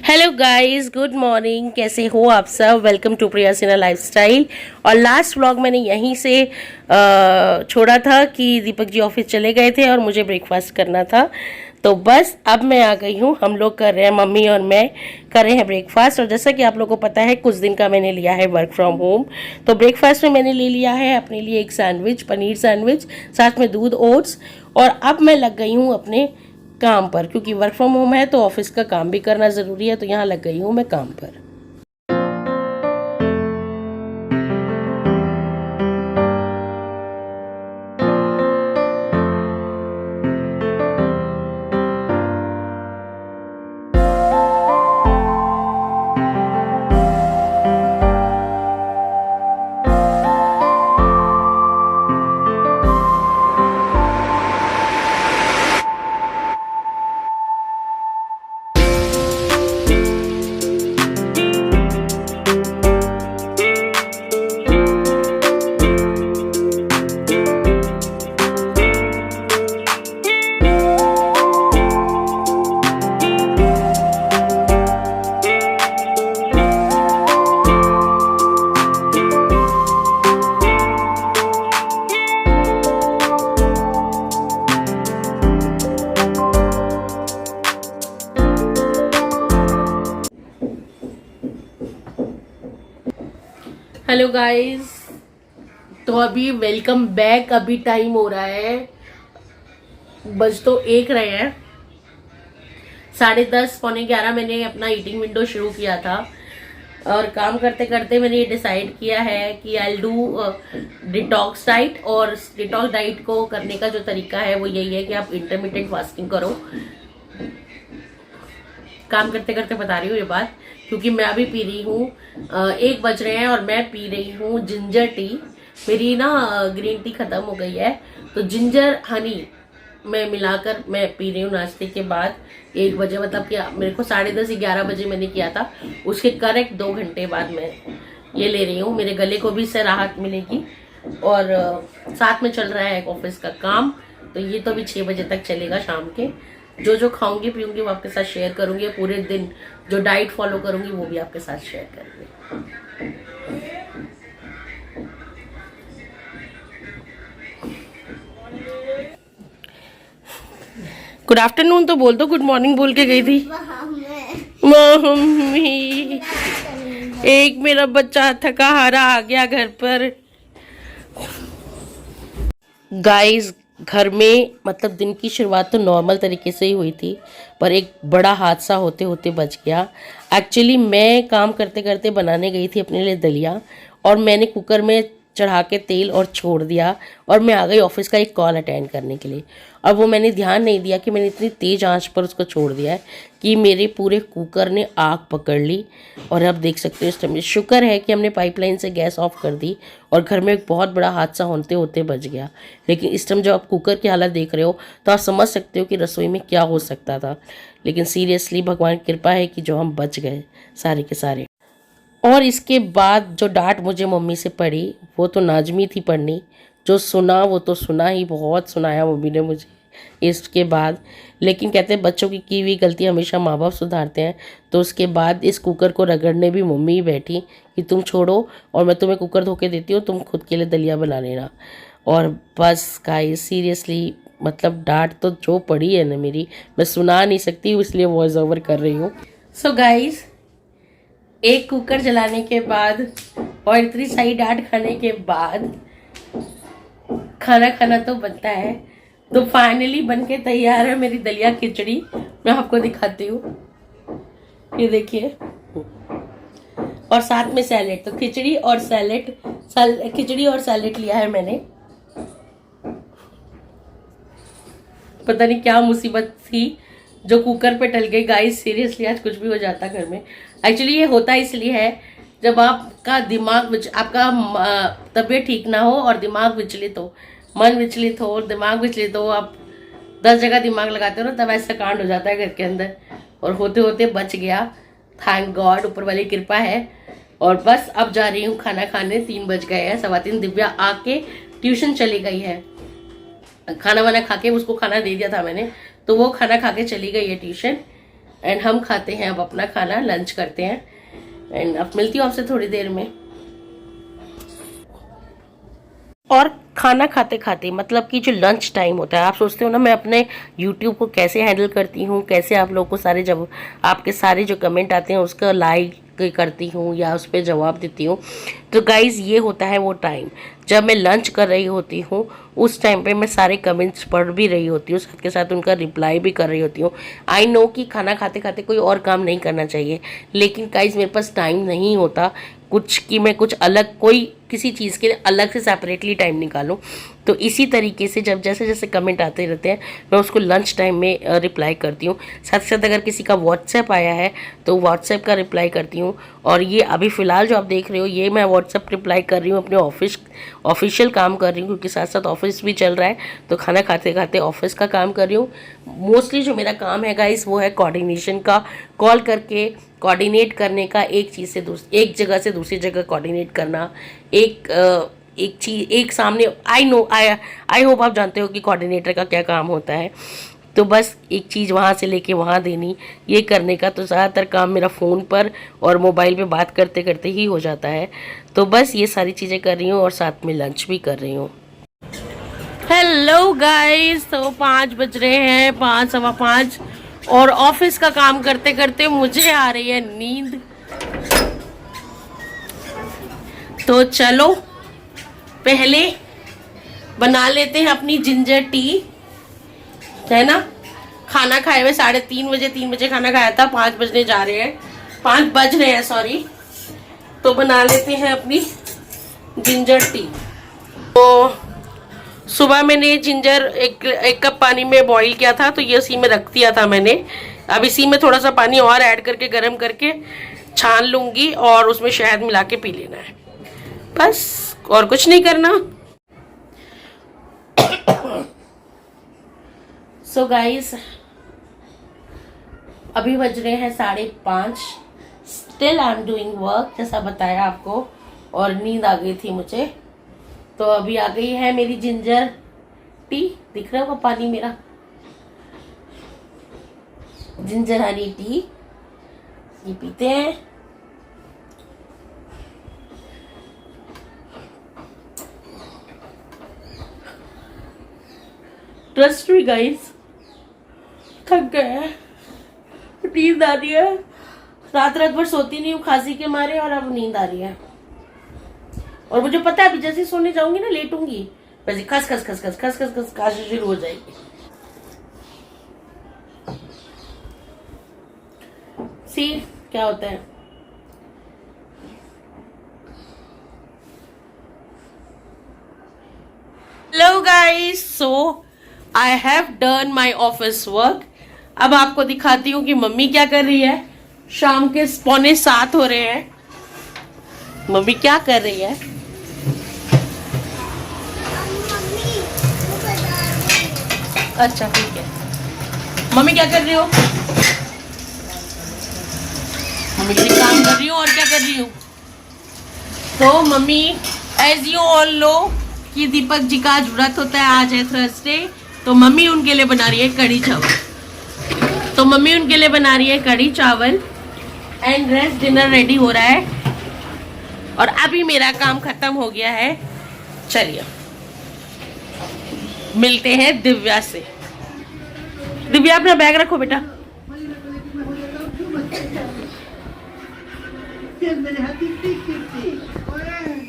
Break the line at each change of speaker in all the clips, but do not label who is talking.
Hello guys, good morning. कैसे हो आप सब? Welcome to Priya Sinha lifestyle. और लास्ट व्लॉग मैंने यहीं से छोड़ा था कि दीपक जी ऑफिस चले गए थे और मुझे ब्रेकफास्ट करना था। तो बस अब मैं आ गई हूँ। हम लोग कर रहे हैं, मम्मी और मैं कर रहे हैं ब्रेकफास्ट। और जैसा कि आप लोगों को पता है, कुछ दिन का मैंने लिया है वर्क फ्रॉम होम। तो ब्रेकफास्ट में मैंने ले लिया है अपने लिए एक सैंडविच, पनीर सैंडविच, साथ में दूध, ओट्स। और अब मैं लग गई हूँ अपने काम पर, क्योंकि वर्क फ्रॉम होम है तो ऑफिस का काम भी करना ज़रूरी है। तो यहाँ लग गई हूँ मैं काम पर। हेलो गाइस, तो अभी वेलकम बैक। अभी टाइम हो रहा है, बज तो 1 रहे हैं, 10:30 पौने 11 मैंने अपना ईटिंग विंडो शुरू किया था। और काम करते करते मैंने ये डिसाइड किया है कि आई डू डिटॉक्स डाइट। और डिटॉक्स डाइट को करने का जो तरीका है वो यही है कि आप इंटरमिटेंट फास्टिंग करो। काम करते करते बता रही हूँ ये बात, क्योंकि मैं अभी पी रही हूँ, 1 बज रहे हैं और मैं पी रही हूँ जिंजर टी। मेरी ना ग्रीन टी खत्म हो गई है, तो जिंजर हनी मैं मिलाकर मैं पी रही हूँ नाश्ते के बाद। 1 बजे, मतलब कि मेरे को 10:30 11 बजे मैंने किया था, उसके करेक्ट 2 घंटे बाद मैं ये ले रही हूँ। मेरे गले को भी इससे राहत मिलेगी। और साथ में चल रहा है ऑफिस का काम, तो ये तो अभी 6 बजे तक चलेगा शाम के। जो जो खाऊंगी पीऊंगी वो आपके साथ शेयर करूंगी। पूरे दिन जो डाइट फॉलो करूंगी वो भी आपके साथ शेयर करूंगी। गुड आफ्टरनून तो बोल दो, गुड मॉर्निंग बोल के गई थी। मम्मी, एक मेरा बच्चा थका हारा आ गया घर पर। गाइस, घर में मतलब दिन की शुरुआत तो नॉर्मल तरीके से ही हुई थी, पर एक बड़ा हादसा होते होते बच गया। एक्चुअली मैं काम करते करते बनाने गई थी अपने लिए दलिया, और मैंने कुकर में चढ़ा के तेल और छोड़ दिया, और मैं आ गई ऑफिस का एक कॉल अटेंड करने के लिए। और वो मैंने ध्यान नहीं दिया कि मैंने इतनी तेज़ आंच पर उसको छोड़ दिया है कि मेरे पूरे कुकर ने आग पकड़ ली। और अब देख सकते हो इस टाइम, शुक्र है कि हमने पाइपलाइन से गैस ऑफ कर दी और घर में एक बहुत बड़ा हादसा होते होते बच गया। लेकिन इस टाइम जब आप कुकर की हालत देख रहे हो तो आप समझ सकते हो कि रसोई में क्या हो सकता था। लेकिन सीरियसली भगवान की कृपा है कि जो हम बच गए सारे के सारे। और इसके बाद जो डांट मुझे मम्मी से पड़ी वो तो नाजमी थी पढ़नी। जो सुना वो तो सुना ही, बहुत सुनाया मम्मी ने मुझे इसके बाद। लेकिन कहते हैं बच्चों की हुई गलती हमेशा माँ बाप सुधारते हैं। तो उसके बाद इस कुकर को रगड़ने भी मम्मी ही बैठी कि तुम छोड़ो और मैं तुम्हें कुकर धो के देती हूँ, तुम खुद के लिए दलिया बना लेना। और बस गाइस, सीरियसली मतलब डांट तो जो पड़ी है ना मेरी, मैं सुना नहीं सकती हूँ, इसलिए वॉइस ओवर कर रही हूँ। सो गाइस, एक कुकर जलाने के बाद और इतनी सही डांट खाने के बाद खाना खाना तो बनता है। तो फाइनली बन के तैयार है मेरी दलिया खिचड़ी। मैं आपको दिखाती हूँ, ये देखिए। और साथ में सैलेड, तो खिचड़ी और सैलेड, खिचड़ी और सैलेड लिया है मैंने। पता नहीं क्या मुसीबत थी जो कुकर पे टल गई। गाइस सीरियसली आज कुछ भी हो जाता घर में। एक्चुअली ये होता इसलिए है जब आपका दिमाग आपका तबीयत ठीक ना हो और दिमाग विचलित हो, मन विचलित हो और दिमाग विचलित हो, आप 10 जगह दिमाग लगाते हो ना, तब ऐसा कांड हो जाता है घर के अंदर। और होते होते बच गया, थैंक गॉड, ऊपर वाली कृपा है। और बस अब जा रही हूँ खाना खाने। 3 बज गए हैं, 3:15। दिव्या आके ट्यूशन चली गई है। खाना वाना खा के, उसको खाना दे दिया था मैंने, तो वो खाना खा के चली गई है ट्यूशन। एंड हम खाते हैं अब अपना खाना, लंच करते हैं। एंड अब मिलती हूँ आपसे थोड़ी देर में। और खाना खाते खाते मतलब कि जो लंच टाइम होता है, आप सोचते हो ना मैं अपने यूट्यूब को कैसे हैंडल करती हूँ, कैसे आप लोगों को सारे जब आपके सारे जो कमेंट आते हैं उसका लाइक करती हूँ या उस पर जवाब देती हूँ। तो गाइज़ ये होता है वो टाइम जब मैं लंच कर रही होती हूँ। उस टाइम पे मैं सारे कमेंट्स पढ़ भी रही होती हूँ, साथ के साथ उनका रिप्लाई भी कर रही होती हूँ। आई नो कि खाना खाते खाते कोई और काम नहीं करना चाहिए, लेकिन गाइज़ मेरे पास टाइम नहीं होता कुछ कि मैं कुछ अलग कोई किसी चीज़ के लिए अलग से सेपरेटली टाइम निकालूं। तो इसी तरीके से जब जैसे जैसे कमेंट आते रहते हैं मैं उसको लंच टाइम में रिप्लाई करती हूँ। साथ साथ अगर किसी का व्हाट्सएप आया है तो व्हाट्सएप का रिप्लाई करती हूँ। और ये अभी फ़िलहाल जो आप देख रहे हो ये मैं व्हाट्सएप रिप्लाई कर रही हूँ, अपने ऑफिशियल काम कर रही हूँ, क्योंकि साथ साथ ऑफिस भी चल रहा है तो खाना खाते खाते ऑफिस का काम कर रही हूँ। मोस्टली जो मेरा काम है गाइस वो है कोऑर्डिनेशन का, कॉल करके कोऑर्डिनेट करने का, एक जगह से दूसरी जगह कोऑर्डिनेट करना, एक चीज़ एक सामने। आई होप आप जानते हो कि कोऑर्डिनेटर का क्या काम होता है। तो बस एक चीज़ वहाँ से लेके वहाँ देनी, ये करने का तो ज़्यादातर काम मेरा फ़ोन पर और मोबाइल पे बात करते करते ही हो जाता है। तो बस ये सारी चीज़ें कर रही हूँ और साथ में लंच भी कर रही हूँ। हेलो गाइस, तो 5 बज रहे हैं, 5 सवा 5, और ऑफिस का काम करते करते मुझे आ रही है नींद। तो चलो पहले बना लेते हैं अपनी जिंजर टी, है ना। खाना खाए हुए 3:30 बजे खाना खाया था, 5 बजने जा रहे हैं, 5 बज रहे हैं सॉरी। तो बना लेते हैं अपनी जिंजर टी। तो सुबह मैंने जिंजर एक कप पानी में बॉईल किया था, तो ये उसी में रख दिया था मैंने। अब इसी में थोड़ा सा पानी और ऐड करके गर्म करके छान लूँगी और उसमें शहद मिला के पी लेना है, बस और कुछ नहीं करना। सो गाइस अभी बज रहे हैं 5:30, still I am doing work, जैसा बताया आपको, और नींद आ गई थी मुझे। तो अभी आ गई है मेरी जिंजर टी, दिख रहा होगा पानी मेरा, जिंजर हनी टी, ये पीते हैं। ट्रस्ट मी गाइस, थक गए हैं, नींद आ रही है, रात भर सोती नहीं हूँ खांसी के मारे, और अब नींद आ रही है। और मुझे पता है अभी जैसे सोने जाऊंगी ना, लेटूंगी, वैसे खस खस खस खस खस खस खस खांसी शुरू हो जाएगी। सी क्या होता है। Hello guys, so I have done my office work. अब आपको दिखाती हूँ कि मम्मी क्या कर रही है। शाम के 6:45 हो रहे हैं, मम्मी क्या कर रही है। अच्छा ठीक है, मम्मी क्या कर रही हो। मम्मी के लिए काम कर रही हूँ, और क्या कर रही हूँ। तो mummy as you all know कि दीपक जी का आज व्रत होता है, आज है थर्सडे, तो मम्मी उनके लिए बना रही है कढ़ी चावल। एंड रेस्ट डिनर रेडी हो रहा है, और अभी मेरा काम खत्म हो गया है। चलिए मिलते हैं दिव्या से। दिव्या अपना बैग रखो बेटा।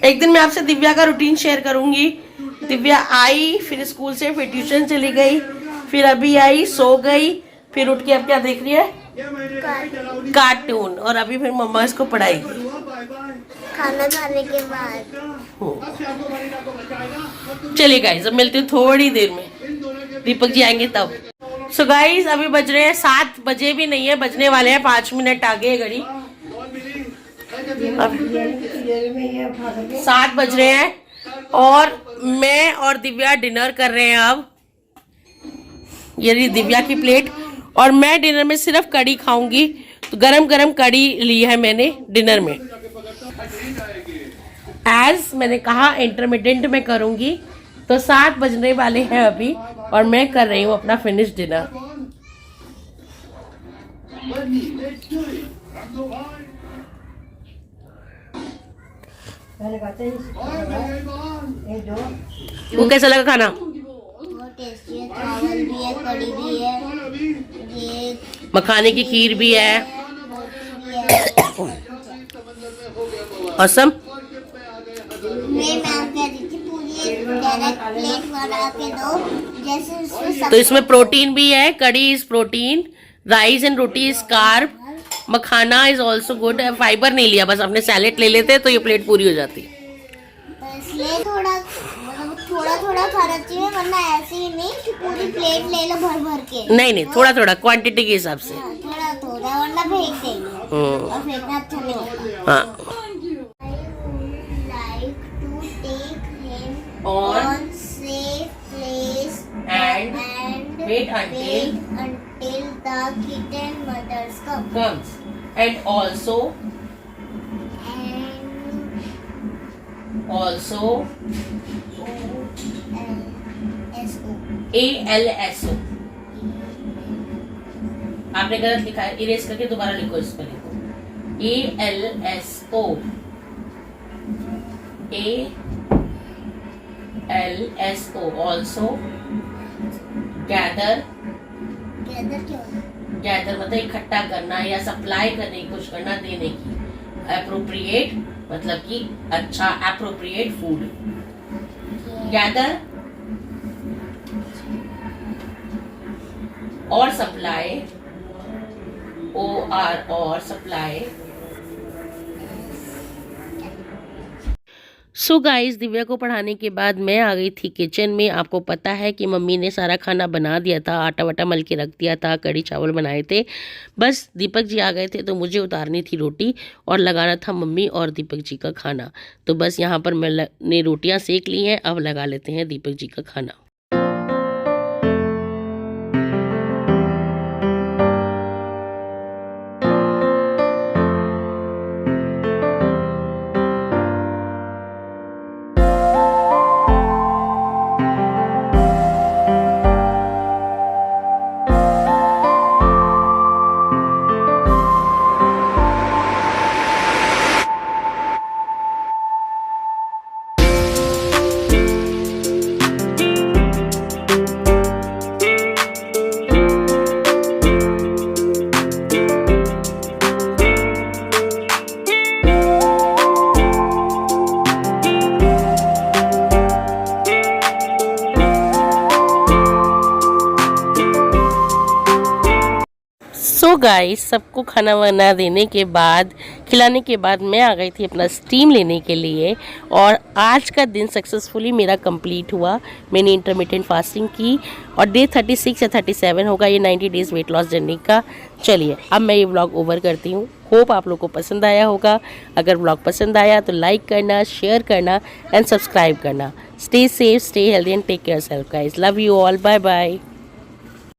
एक दिन मैं आपसे दिव्या का रूटीन शेयर करूंगी। दिव्या आई, फिर स्कूल से, फिर ट्यूशन चली गई, फिर अभी आई, सो गई, फिर उठ के अब क्या देख रही है, कार्टून, और अभी फिर मम्मा इसको पढ़ाएगी
खाना खाने के बाद।
चलिए गाइस, अब मिलते हैं थोड़ी देर में, दीपक जी आएंगे तब। सो गाइस अभी बज रहे हैं 7 बजे भी नहीं है, बजने वाले हैं, 5 मिनट आगे घड़ी, 7 बज रहे हैं, और मैं और दिव्या डिनर कर रहे हैं। अब ये रही दिव्या की प्लेट, और मैं डिनर में सिर्फ कढ़ी खाऊंगी, तो गरम गरम कढ़ी ली है मैंने डिनर में। एज मैंने कहा इंटरमीडिएट में करूंगी, तो 7 बजने वाले हैं अभी, और मैं कर रही हूँ अपना फिनिश डिनर। वो कैसा लगा खाना?
बहुत टेस्टी है, चावल भी है, कड़ी भी है, ये
मखाने की खीर भी है।
रोटी भी है।
औसम।
मैं मैम कह रही थी पूरी डायरेक्ट प्लेट बना के दो, जैसे उसमें सब
तो इसमें प्रोटीन भी है, कड़ी is protein, rice and roti is carb, makhana is also good. Fibre नहीं लिया, बस अपने सैलेड ले लेते तो ये प्लेट पूरी हो जाती।
तो इसलिए थोड़ा मतलब थोड़ा थोड़ा खाना चाहिए, वरना ऐसे ही नहीं कि पूरी प्लेट ले लो भर भर के।
नहीं नहीं, थोड़ा थोड़ा क्वांटिटी के हिसाब से।
हाँ, थोड़ा थोड़ा, वरना फेंक देंगे और फेंकना अच्छा नहीं होता।
हाँ।
On
On
safe place
and
and
wait
until the kitten mothers come.
comes and also
And
also
S-O.
ALSO। आपने गलत लिखा है, इरेज करके दोबारा लिखो, इस पर लिखो ALSO। ALSO also gather।
Gather क्या होता है?
गैदर मतलब इकट्ठा करना या सप्लाई करने की कोशिश करना, देने की। एप्रोप्रिएट मतलब कि अच्छा, एप्रोप्रिएट फूड। गैदर और सप्लाई, OR और सप्लाई। सो गाइस, दिव्या को पढ़ाने के बाद मैं आ गई थी किचन में। आपको पता है कि मम्मी ने सारा खाना बना दिया था, आटा वाटा मल के रख दिया था, कड़ी चावल बनाए थे। बस दीपक जी आ गए थे तो मुझे उतारनी थी रोटी और लगाना था मम्मी और दीपक जी का खाना। तो बस यहाँ पर मैंने रोटियाँ सेक ली हैं, अब लगा लेते हैं दीपक जी का खाना। सो गाइस, सबको खाना वाना देने के बाद, खिलाने के बाद मैं आ गई थी अपना स्टीम लेने के लिए। और आज का दिन सक्सेसफुली मेरा कंप्लीट हुआ। मैंने इंटरमिटेंट फास्टिंग की और डे 36 या 37 होगा ये 90 डेज़ वेट लॉस जर्नी का। चलिए अब मैं ये व्लॉग ओवर करती हूँ। होप आप लोगों को पसंद आया होगा। अगर व्लॉग पसंद आया तो लाइक करना, शेयर करना एंड सब्सक्राइब करना। Stay safe, stay healthy and take care self guys. Love you all, bye bye.